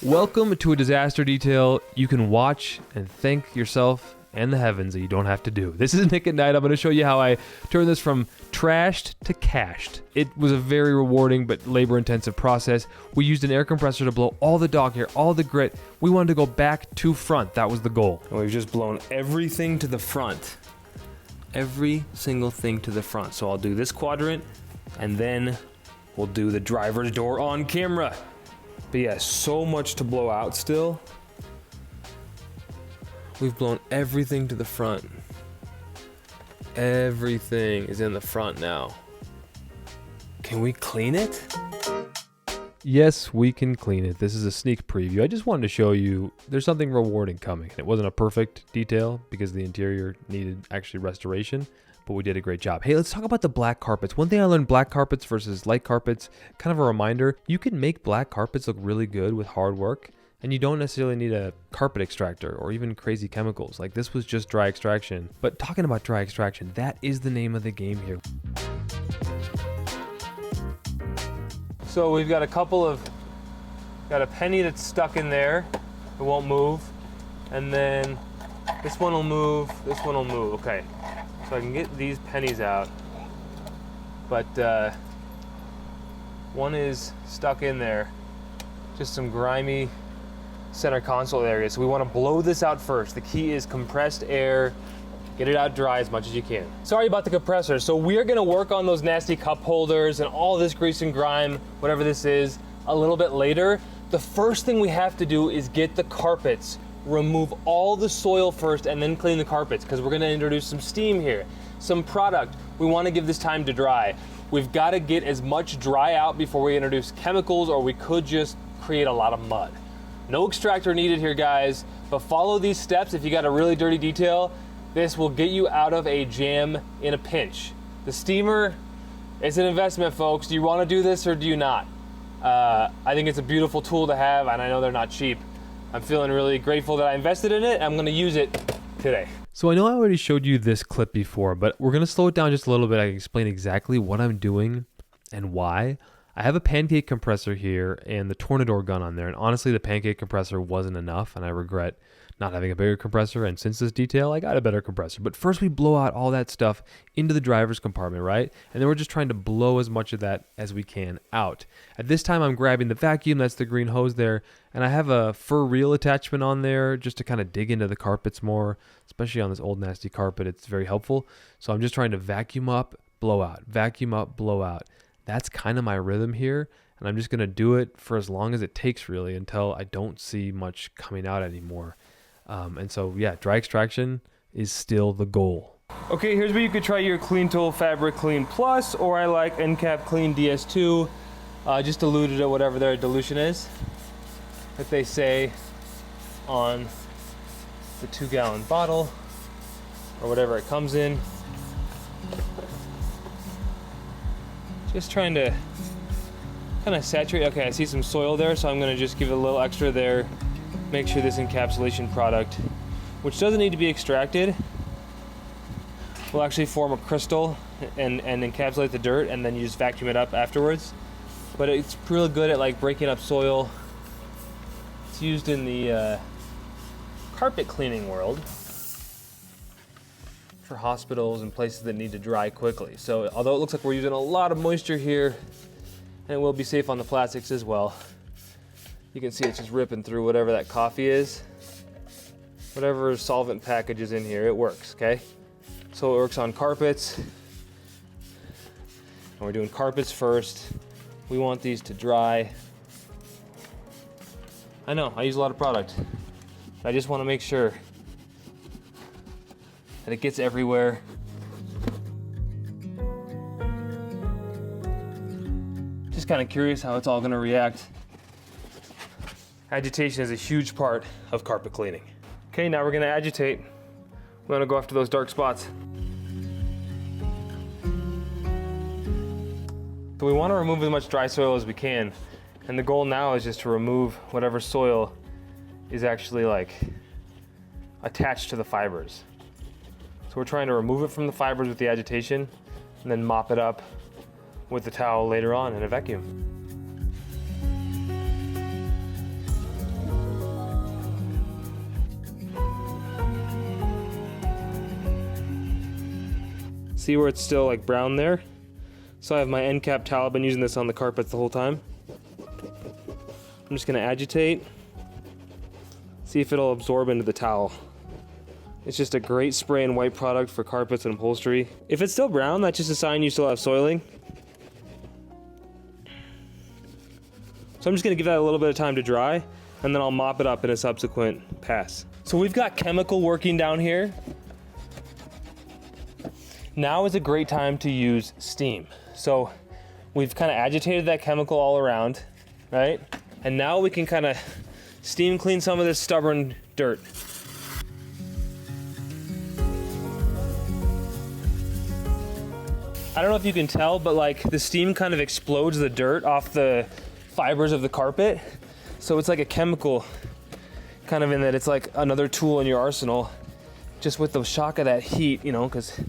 Welcome to a disaster detail you can watch and thank yourself and the heavens that you don't have to do. This is Nick at Night. I'm going to show you how I turned this from trashed to cashed. It was a very rewarding but labor-intensive process. We used an air compressor to blow all the dog hair, all the grit. We wanted to go back to front. That was the goal. And we've just blown everything to the front. Every single thing to the front. So I'll do this quadrant, and then we'll do the driver's door on camera. But yeah, so much to blow out still. We've blown everything to the front. Everything is in the front now. Can we clean it? Yes, we can clean it. This is a sneak preview. I just wanted to show you there's something rewarding coming. It wasn't a perfect detail because the interior needed actually restoration, but we did a great job. Hey, let's talk about the black carpets. One thing I learned, black carpets versus light carpets, kind of a reminder, you can make black carpets look really good with hard work, and you don't necessarily need a carpet extractor or even crazy chemicals. Like this was just dry extraction. But talking about dry extraction, that is the name of the game here. So we've got got a penny that's stuck in there. It won't move. And then this one will move, this one will move. Okay, so I can get these pennies out. But one is stuck in there. Just some grimy center console area. So we want to blow this out first. The key is compressed air. Get it out dry as much as you can. Sorry about the compressor. So we're gonna work on those nasty cup holders and all this grease and grime, whatever this is, a little bit later. The first thing we have to do is get the carpets, remove all the soil first and then clean the carpets because we're gonna introduce some steam here, some product. We wanna give this time to dry. We've gotta get as much dry out before we introduce chemicals, or we could just create a lot of mud. No extractor needed here, guys, but follow these steps. If you got a really dirty detail, this will get you out of a jam in a pinch. The steamer is an investment, folks. Do you want to do this or do you not? I think it's a beautiful tool to have, and I know they're not cheap. I'm feeling really grateful that I invested in it. I'm going to use it today. So I know I already showed you this clip before, but we're going to slow it down just a little bit. I can explain exactly what I'm doing and why. I have a pancake compressor here and the Tornador gun on there, and honestly the pancake compressor wasn't enough, and I regret not having a bigger compressor, and since this detail I got a better compressor. But first we blow out all that stuff into the driver's compartment, right? And then we're just trying to blow as much of that as we can out. At this time I'm grabbing the vacuum, that's the green hose there, and I have a fur reel attachment on there just to kind of dig into the carpets more, especially on this old nasty carpet. It's very helpful. So I'm just trying to vacuum up, blow out, vacuum up, blow out. That's kind of my rhythm here, and I'm just gonna do it for as long as it takes, really, until I don't see much coming out anymore. And so yeah, dry extraction is still the goal. Okay, here's where you could try your Clean Tool Fabric Clean Plus, or I like NCAP Clean DS2, just diluted at whatever their dilution is that they say on the 2-gallon bottle or whatever it comes in. Just trying to kind of saturate. Okay, I see some soil there, so I'm going to just give it a little extra there. Make sure this encapsulation product, which doesn't need to be extracted, will actually form a crystal and encapsulate the dirt, and then you just vacuum it up afterwards. But it's really good at like breaking up soil. It's used in the carpet cleaning world for hospitals and places that need to dry quickly. So although it looks like we're using a lot of moisture here, and it will be safe on the plastics as well, you can see it's just ripping through whatever that coffee is. Whatever solvent package is in here, it works, okay? So it works on carpets. And we're doing carpets first. We want these to dry. I know, I use a lot of product. I just want to make sure that it gets everywhere. Just kind of curious how it's all going to react. Agitation is a huge part of carpet cleaning. Okay, now we're gonna agitate. We're gonna go after those dark spots. So we wanna remove as much dry soil as we can. And the goal now is just to remove whatever soil is actually like attached to the fibers. So we're trying to remove it from the fibers with the agitation and then mop it up with the towel later on in a vacuum. See where it's still like brown there? So I have my end cap towel. I've been using this on the carpets the whole time. I'm just gonna agitate. See if it'll absorb into the towel. It's just a great spray and wipe product for carpets and upholstery. If it's still brown, that's just a sign you still have soiling. So I'm just gonna give that a little bit of time to dry, and then I'll mop it up in a subsequent pass. So we've got chemical working down here. Now is a great time to use steam. So we've kind of agitated that chemical all around, right? And now we can kind of steam clean some of this stubborn dirt. I don't know if you can tell, but like the steam kind of explodes the dirt off the fibers of the carpet. So it's like a chemical kind of in that it's like another tool in your arsenal, just with the shock of that heat, you know, because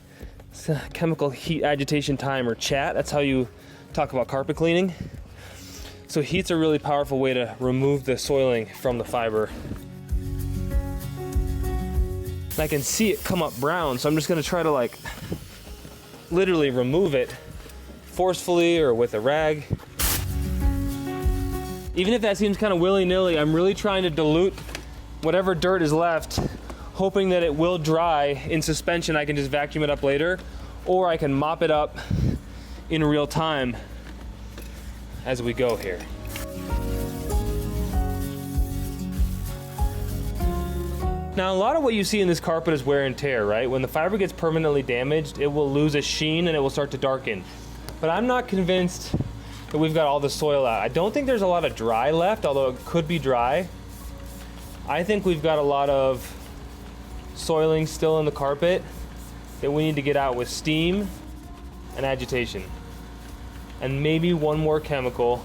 it's a chemical heat agitation time, or chat. That's how you talk about carpet cleaning. So heat's a really powerful way to remove the soiling from the fiber. And I can see it come up brown, so I'm just gonna try to like literally remove it forcefully or with a rag. Even if that seems kind of willy-nilly, I'm really trying to dilute whatever dirt is left, hoping that it will dry in suspension. I can just vacuum it up later, or I can mop it up in real time as we go here. Now, a lot of what you see in this carpet is wear and tear, right? When the fiber gets permanently damaged, it will lose a sheen and it will start to darken. But I'm not convinced that we've got all the soil out. I don't think there's a lot of dry left, although it could be dry. I think we've got a lot of soiling still in the carpet that we need to get out with steam and agitation. And maybe one more chemical.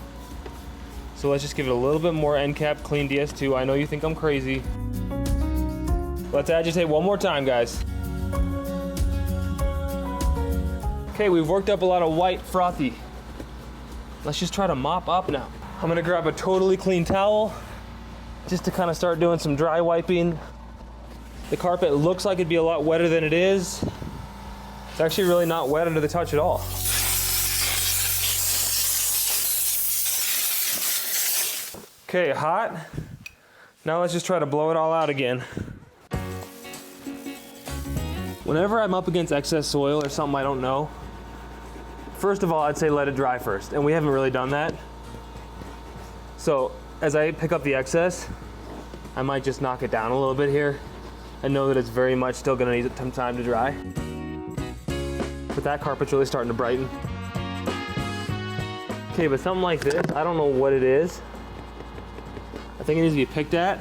So let's just give it a little bit more end cap clean DS2. I know you think I'm crazy. Let's agitate one more time, guys. Okay, we've worked up a lot of white frothy. Let's just try to mop up now. I'm gonna grab a totally clean towel just to kind of start doing some dry wiping. The carpet looks like it'd be a lot wetter than it is. It's actually really not wet under the touch at all. Okay, hot. Now let's just try to blow it all out again. Whenever I'm up against excess soil or something I don't know, first of all, I'd say let it dry first, and we haven't really done that. So as I pick up the excess, I might just knock it down a little bit here and know that it's very much still gonna need some time to dry. But that carpet's really starting to brighten. Okay, but something like this, I don't know what it is. I think it needs to be picked at.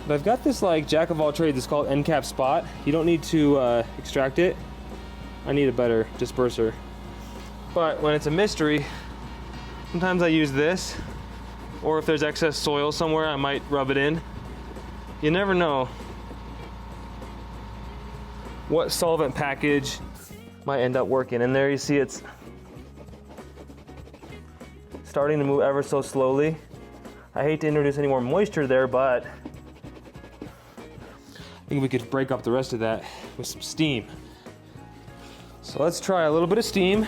But I've got this like jack of all trades, it's called end cap spot. You don't need to extract it. I need a better disperser. But when it's a mystery, sometimes I use this, or if there's excess soil somewhere, I might rub it in. You never know what solvent package might end up working. And there you see it's starting to move ever so slowly. I hate to introduce any more moisture there, but I think we could break up the rest of that with some steam. So let's try a little bit of steam.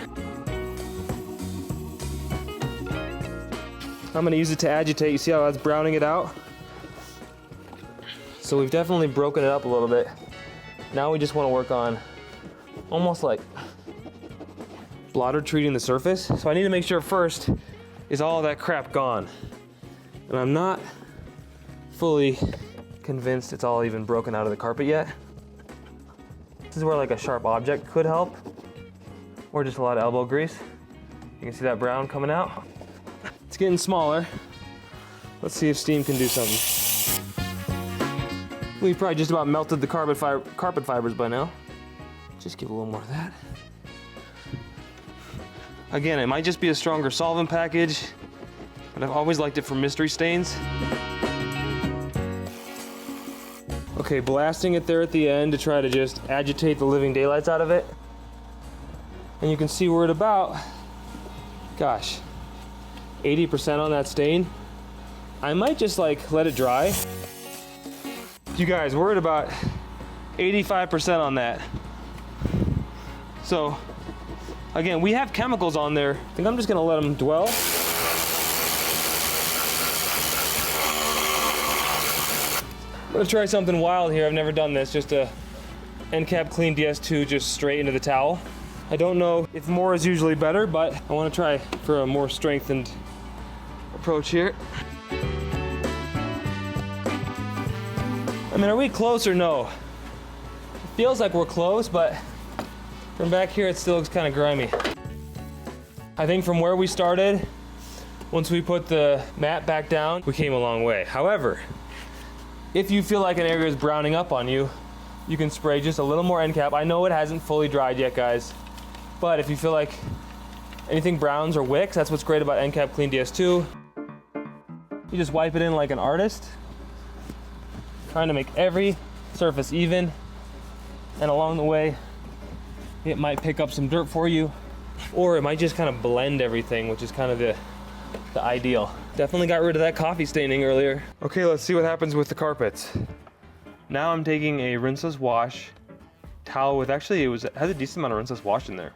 I'm gonna use it to agitate. You see how that's browning it out? So we've definitely broken it up a little bit. Now we just wanna work on almost like blotter treating the surface. So I need to make sure first, is all that crap gone? And I'm not fully convinced it's all even broken out of the carpet yet. This is where like a sharp object could help, or just a lot of elbow grease. You can see that brown coming out. It's getting smaller. Let's see if steam can do something. We've probably just about melted the carpet fibers by now. Just give a little more of that. Again, it might just be a stronger solvent package, but I've always liked it for mystery stains. Okay, blasting it there at the end to try to just agitate the living daylights out of it. And you can see we're at about, gosh, 80% on that stain. I might just like let it dry. You guys, we're at about 85% on that. So again, we have chemicals on there. I think I'm just gonna let them dwell. I'm gonna try something wild here. I've never done this. Just a end cap clean DS2 just straight into the towel. I don't know if more is usually better, but I want to try for a more strengthened approach here. I mean, are we close or no? It feels like we're close, but from back here it still looks kind of grimy. I think from where we started, once we put the mat back down, we came a long way. However, if you feel like an area is browning up on you, you can spray just a little more end cap. I know it hasn't fully dried yet, guys, but if you feel like anything browns or wicks, that's what's great about end cap clean DS2. You just wipe it in like an artist, trying to make every surface even, and along the way, it might pick up some dirt for you, or it might just kind of blend everything, which is kind of the ideal. Definitely got rid of that coffee staining earlier. Okay, let's see what happens with the carpets. Now I'm taking a rinseless wash towel with, actually it has a decent amount of rinseless wash in there.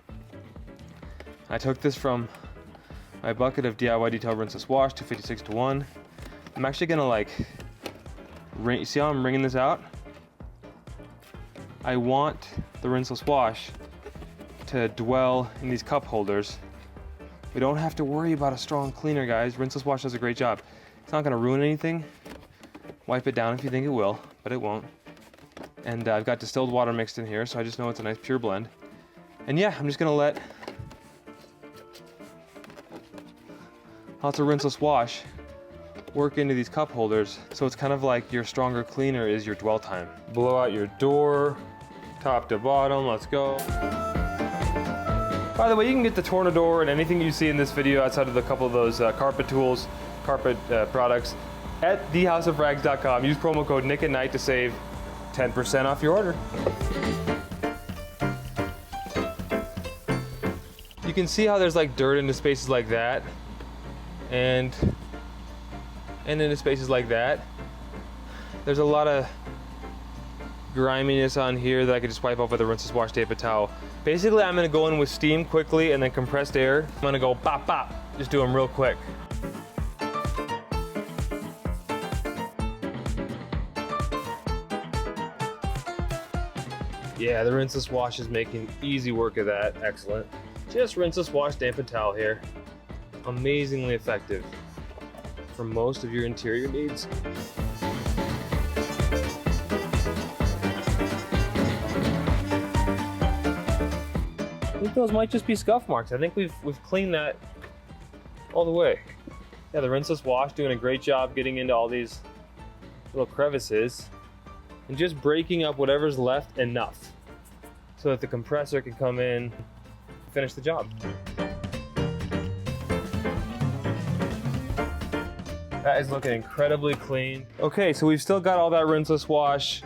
I took this from my bucket of DIY detail rinseless wash, 256 to 1. I'm actually gonna like, you see how I'm wringing this out? I want the rinseless wash to dwell in these cup holders. We don't have to worry about a strong cleaner, guys. Rinseless wash does a great job. It's not gonna ruin anything. Wipe it down if you think it will, but it won't. And I've got distilled water mixed in here, so I just know it's a nice pure blend. And yeah, I'm just gonna let lots of rinseless wash work into these cup holders, so it's kind of like your stronger cleaner is your dwell time. Blow out your door, top to bottom, let's go. By the way, you can get the Tornador and anything you see in this video outside of a couple of those carpet tools, carpet products at thehouseofrags.com. Use promo code Nick at Night to save 10% off your order. You can see how there's like dirt into spaces like that, and into spaces like that. There's a lot of griminess on here that I could just wipe off with a rinseless wash tape and towel. Basically, I'm gonna go in with steam quickly and then compressed air. I'm gonna go bop bop, just do them real quick. Yeah, the rinseless wash is making easy work of that. Excellent. Just rinseless wash, damp and towel here. Amazingly effective for most of your interior needs. I think those might just be scuff marks. I think we've cleaned that all the way. Yeah, the rinseless wash doing a great job getting into all these little crevices and just breaking up whatever's left enough so that the compressor can come in and finish the job. That is looking incredibly clean. Okay, so we've still got all that rinseless wash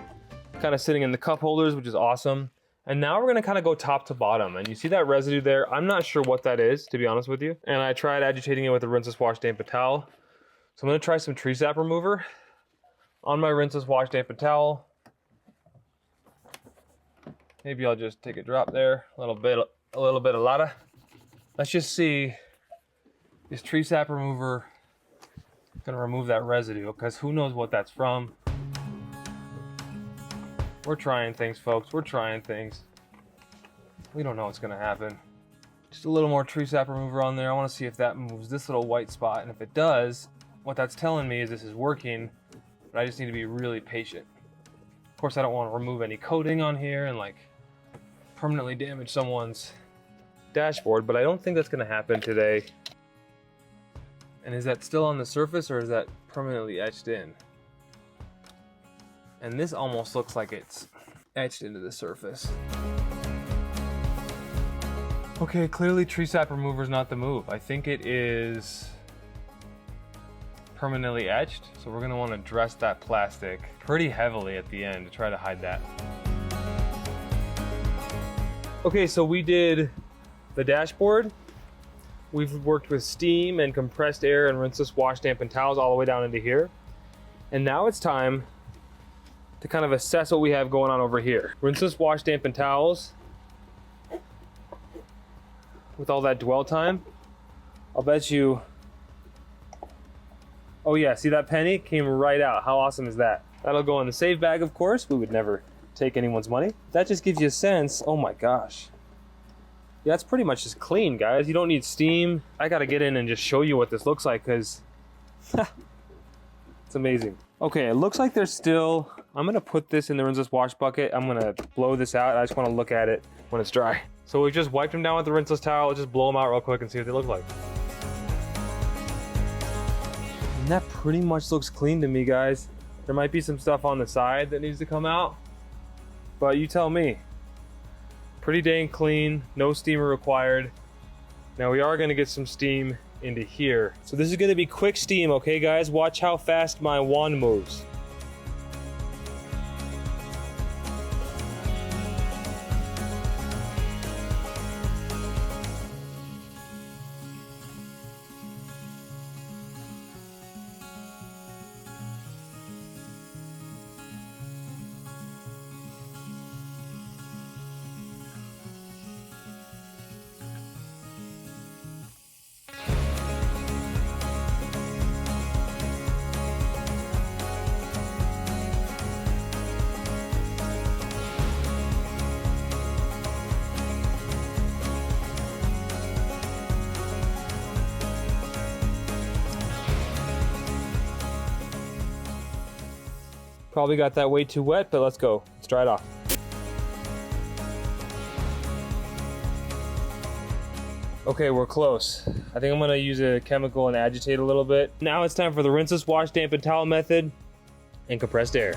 kind of sitting in the cup holders, which is awesome. And now we're gonna kind of go top to bottom. And you see that residue there? I'm not sure what that is, to be honest with you. And I tried agitating it with a rinseless wash damp and towel. So I'm gonna try some tree sap remover on my rinseless wash damp and towel. Maybe I'll just take a drop there, a little bit of Lada. Let's just see, is tree sap remover gonna remove that residue? Because who knows what that's from. We're trying things, folks. We're trying things. We don't know what's gonna happen. Just a little more tree sap remover on there. I wanna see if that moves this little white spot. And if it does, what that's telling me is this is working, but I just need to be really patient. Of course, I don't wanna remove any coating on here and like permanently damage someone's dashboard, but I don't think that's gonna happen today. And is that still on the surface or is that permanently etched in? And this almost looks like it's etched into the surface. Okay, clearly tree sap remover is not the move. I think it is permanently etched, so we're gonna wanna dress that plastic pretty heavily at the end to try to hide that. Okay, so we did the dashboard. We've worked with steam and compressed air and rinseless wash damp and towels all the way down into here. And now it's time to kind of assess what we have going on over here. Rinseless wash damp and towels with all that dwell time, I'll bet you, oh yeah, see that penny came right out. How awesome is that? That'll go in the save bag, of course. We would never take anyone's money. That just gives you a sense. Oh my gosh. Yeah, it's pretty much just clean, guys. You don't need steam. I gotta get in and just show you what this looks like, because it's amazing. Okay, it looks like there's still, I'm gonna put this in the rinseless wash bucket. I'm gonna blow this out. I just wanna look at it when it's dry. So we just wiped them down with the rinseless towel. Let's just blow them out real quick and see what they look like. And that pretty much looks clean to me, guys. There might be some stuff on the side that needs to come out, but you tell me. Pretty dang clean, no steamer required. Now we are gonna get some steam into here. So this is gonna be quick steam, okay guys? Watch how fast my wand moves. Probably got that way too wet, but let's go. Let's dry it off. Okay, we're close. I think I'm gonna use a chemical and agitate a little bit. Now it's time for the rinseless wash, dampen towel method and compressed air.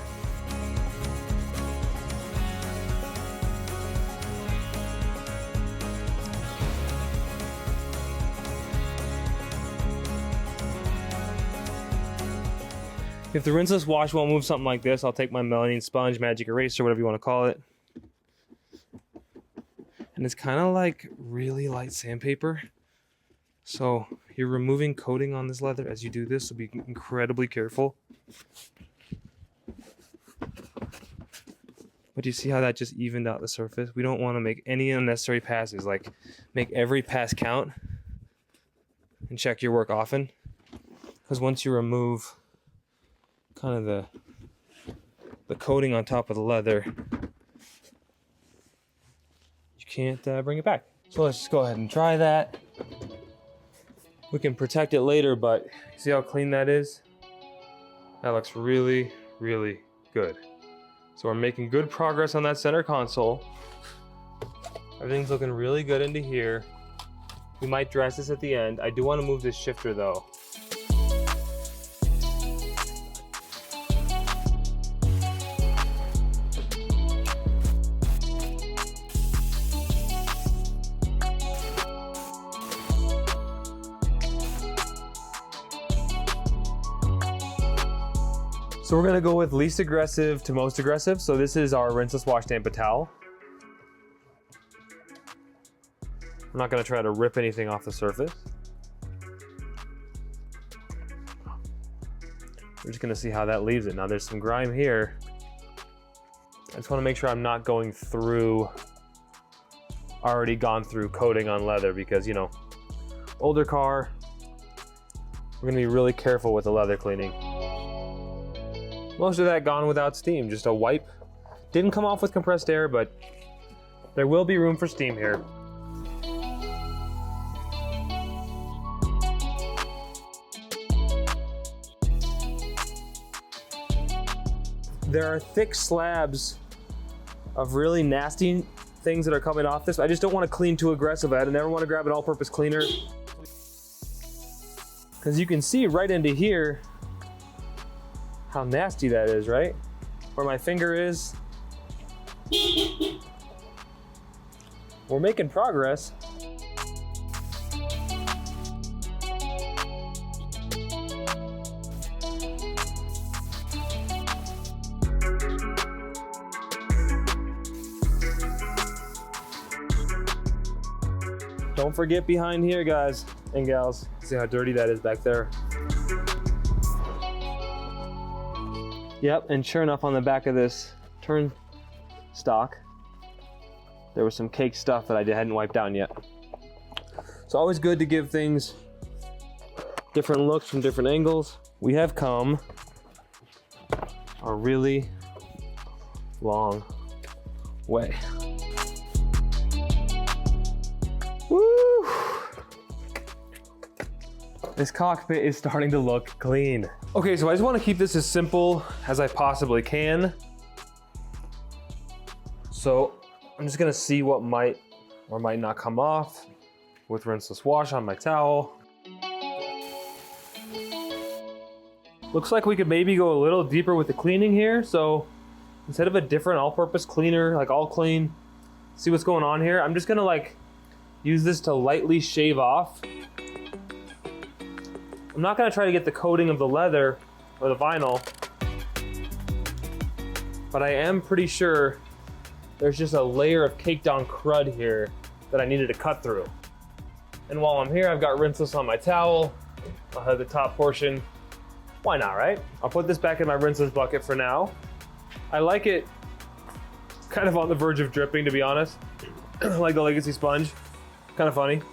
If the rinseless wash won't move something like this, I'll take my melamine sponge, magic eraser, whatever you want to call it. And it's kind of like really light sandpaper. So you're removing coating on this leather as you do this, so be incredibly careful. But you see how that just evened out the surface? We don't want to make any unnecessary passes, like make every pass count and check your work often. Because once you remove kind of the coating on top of the leather, you can't bring it back. So let's just go ahead and try that. We can protect it later, but see how clean that is? That looks really, really good. So we're making good progress on that center console. Everything's looking really good into here. We might dress this at the end. I do want to move this shifter though. So we're gonna go with least aggressive to most aggressive. So this is our rinseless wash dampen towel. I'm not gonna try to rip anything off the surface. We're just gonna see how that leaves it. Now there's some grime here. I just wanna make sure I'm not going through, already gone through coating on leather, because, you know, older car, we're gonna be really careful with the leather cleaning. Most of that gone without steam, just a wipe. Didn't come off with compressed air, but there will be room for steam here. There are thick slabs of really nasty things that are coming off this. I just don't want to clean too aggressive. I never want to grab an all-purpose cleaner, because you can see right into here how nasty that is, right? Where my finger is. We're making progress. Don't forget behind here, guys and gals. See how dirty that is back there. Yep, and sure enough, on the back of this turn stock, there was some cake stuff that I hadn't wiped down yet. It's always good to give things different looks from different angles. We have come a really long way. Woo! This cockpit is starting to look clean. Okay, so I just want to keep this as simple as I possibly can. So I'm just gonna see what might or might not come off with rinseless wash on my towel. Looks like we could maybe go a little deeper with the cleaning here. So instead of a different all-purpose cleaner, like all clean, see what's going on here? I'm just gonna like use this to lightly shave off. I'm not gonna try to get the coating of the leather or the vinyl, but I am pretty sure there's just a layer of caked on crud here that I needed to cut through. And while I'm here, I've got rinseless on my towel. I'll have the top portion. Why not, right? I'll put this back in my rinseless bucket for now. I like it kind of on the verge of dripping, to be honest. Like the Legacy sponge, kind of funny.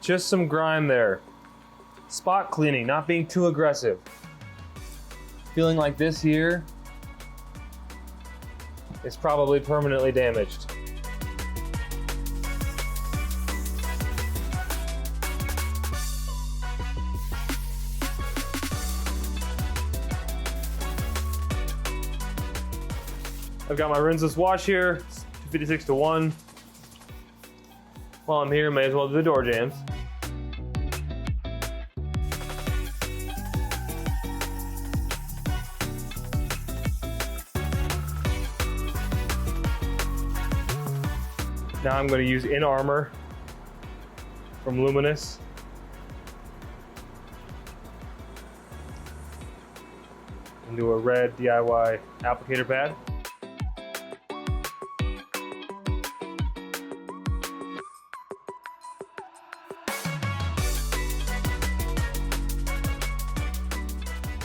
Just some grime there. Spot cleaning, not being too aggressive. Feeling like this here is probably permanently damaged. I've got my rinseless wash here, 256 to 1. While I'm here, may as well do the door jams. Now I'm going to use In Armor from Luminous. And do a red DIY applicator pad.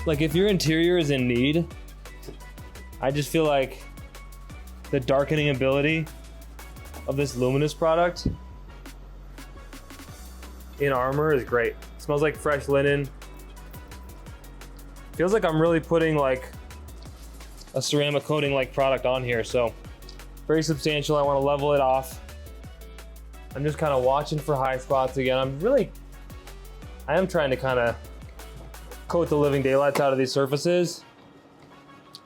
Like if your interior is in need, I just feel like the darkening ability of this Luminous product In Armor is great. It smells like fresh linen. Feels like I'm really putting like a ceramic coating like product on here, so very substantial. I want to level it off. I'm just kind of watching for high spots again. I am trying to kind of coat the living daylights out of these surfaces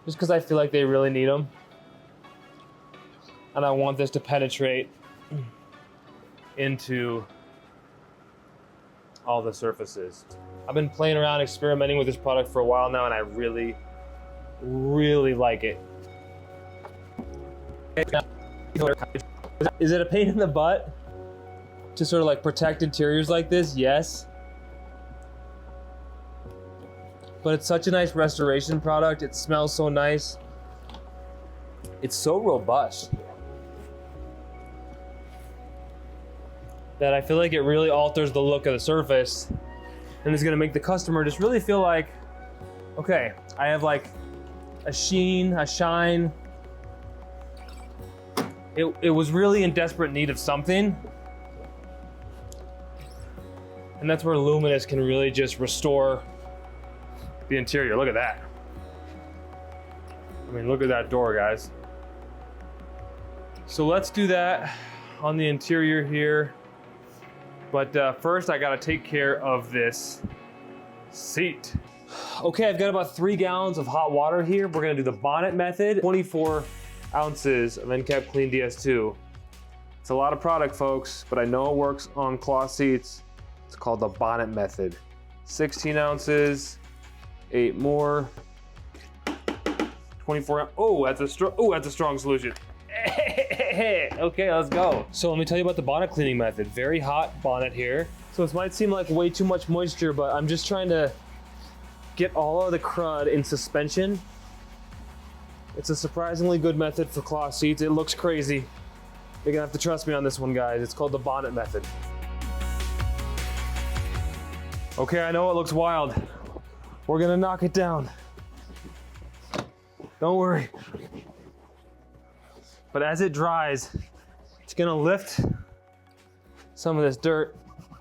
just because I feel like they really need them. And I want this to penetrate into all the surfaces. I've been playing around, experimenting with this product for a while now, and I really, really like it. Is it a pain in the butt to sort of like protect interiors like this? Yes. But it's such a nice restoration product. It smells so nice. It's so robust that I feel like it really alters the look of the surface and is gonna make the customer just really feel like, okay, I have like a sheen, a shine. It was really in desperate need of something. And that's where Luminous can really just restore the interior. Look at that. I mean, look at that door, guys. So let's do that on the interior here. But first I gotta take care of this seat. Okay, I've got about 3 gallons of hot water here. We're gonna do the Bonnet method. 24 ounces of NCAP Clean DS2. It's a lot of product, folks, but I know it works on cloth seats. It's called the Bonnet method. 16 ounces, 8 more. 24, oh, that's a strong solution. Okay, let's go. So let me tell you about the bonnet cleaning method. Very hot bonnet here. So this might seem like way too much moisture, but I'm just trying to get all of the crud in suspension. It's a surprisingly good method for cloth seats. It looks crazy. You're gonna have to trust me on this one, guys. It's called the bonnet method. Okay, I know it looks wild. We're gonna knock it down. Don't worry. But as it dries, it's gonna lift some of this dirt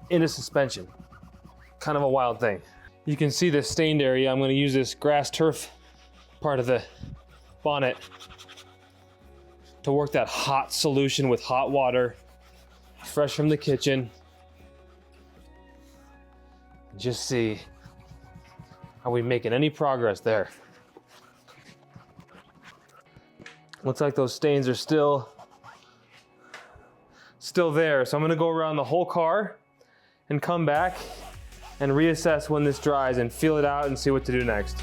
into suspension. Kind of a wild thing. You can see the stained area. I'm gonna use this grass turf part of the bonnet to work that hot solution with hot water, fresh from the kitchen. Just see, are we making any progress there? Looks like those stains are still there. So I'm gonna go around the whole car and come back and reassess when this dries and feel it out and see what to do next.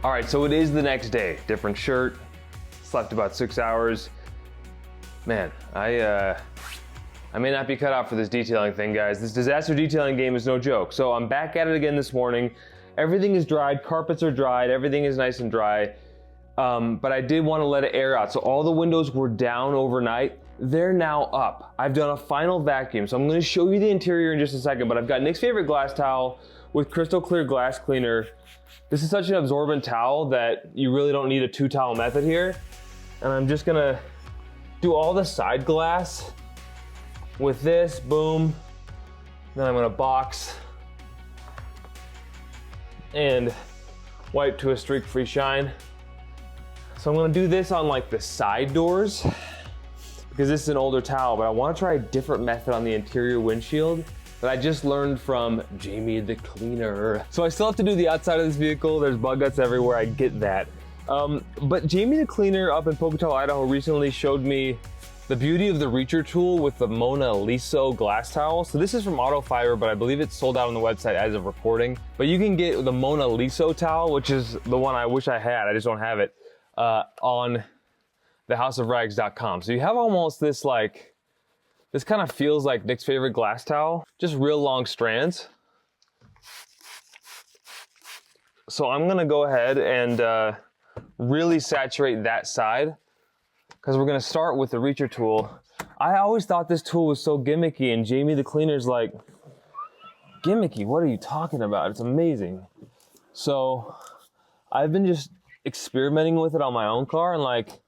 All right, so it is the next day. Different shirt, slept about 6 hours. Man, I may not be cut out for this detailing thing, guys. This disaster detailing game is no joke. So I'm back at it again this morning. Everything is dried, carpets are dried, everything is nice and dry. But I did want to let it air out. So all the windows were down overnight. They're now up. I've done a final vacuum. So I'm gonna show you the interior in just a second, but I've got Nick's favorite glass towel with crystal clear glass cleaner. This is such an absorbent towel that you really don't need a 2-towel method here. And I'm just gonna do all the side glass with this, boom. Then I'm gonna box and wipe to a streak-free shine. So I'm gonna do this on like the side doors because this is an older towel, but I wanna try a different method on the interior windshield that I just learned from Jamie the cleaner. So I still have to do the outside of this vehicle. There's bug guts everywhere, I get that. But Jamie the cleaner up in Pocatello, Idaho recently showed me the beauty of the reacher tool with the Mona Lisa glass towel. So this is from Auto Fiber, but I believe it's sold out on the website as of recording. But you can get the Mona Lisa towel, which is the one I wish I had, I just don't have it, on thehouseofrags.com. So you have almost this like, this kind of feels like Nick's favorite glass towel, just real long strands. So I'm gonna go ahead and really saturate that side because we're gonna start with the reacher tool. I always thought this tool was so gimmicky, and Jamie the cleaner's like, gimmicky, what are you talking about? It's amazing. So I've been just experimenting with it on my own car, and like,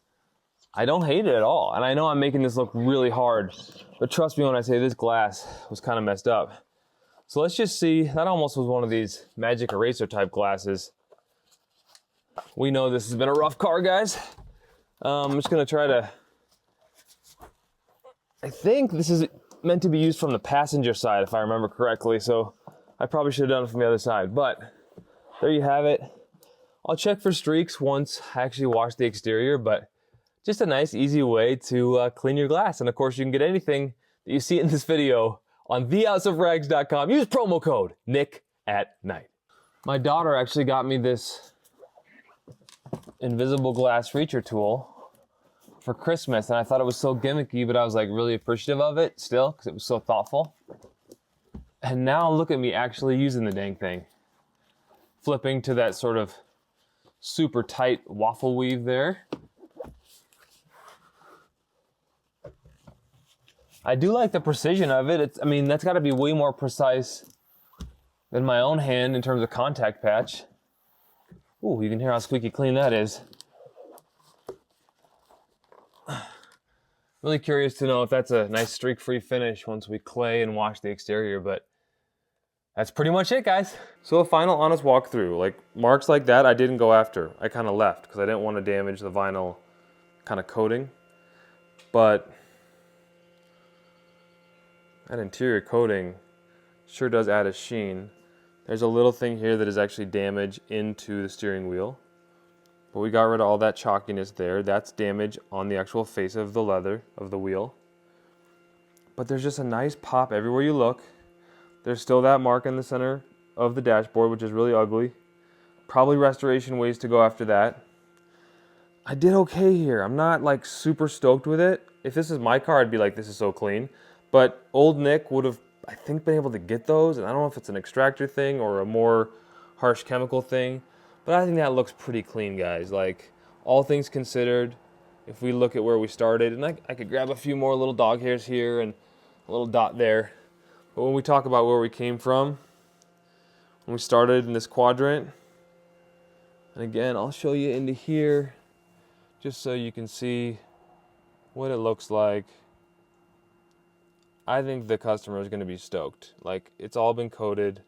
I don't hate it at all. And I know I'm making this look really hard, but trust me when I say this glass was kind of messed up. So let's just see, that almost was one of these magic eraser type glasses. We know this has been a rough car, guys. I'm just gonna try to, I think this is meant to be used from the passenger side, if I remember correctly. So I probably should have done it from the other side, but there you have it. I'll check for streaks once I actually wash the exterior, but just a nice, easy way to clean your glass. And of course, you can get anything that you see in this video on thehouseofrags.com. Use promo code NICK@NIGHT. My daughter actually got me this invisible glass reacher tool for Christmas, and I thought it was so gimmicky, but I was like really appreciative of it still because it was so thoughtful. And now look at me actually using the dang thing. Flipping to that sort of super tight waffle weave there. I do like the precision of it. I mean, that's got to be way more precise than my own hand in terms of contact patch. Ooh, you can hear how squeaky clean that is. Really curious to know if that's a nice streak-free finish once we clay and wash the exterior, but that's pretty much it, guys. So a final honest walkthrough. Like marks like that, I didn't go after. I kind of left because I didn't want to damage the vinyl kind of coating. But that interior coating sure does add a sheen. There's a little thing here that is actually damage into the steering wheel, but we got rid of all that chalkiness there. That's damage on the actual face of the leather of the wheel. But there's just a nice pop everywhere you look. There's still that mark in the center of the dashboard, which is really ugly. Probably restoration ways to go after that. I did okay here. I'm not like super stoked with it. If this is my car, I'd be like, this is so clean. But old Nick would have, I think, been able to get those. And I don't know if it's an extractor thing or a more harsh chemical thing. But I think that looks pretty clean, guys. Like, all things considered, if we look at where we started, and I could grab a few more little dog hairs here and a little dot there. But when we talk about where we came from, when we started in this quadrant, and again, I'll show you into here, just so you can see what it looks like. I think the customer is going to be stoked. Like, it's all been coated.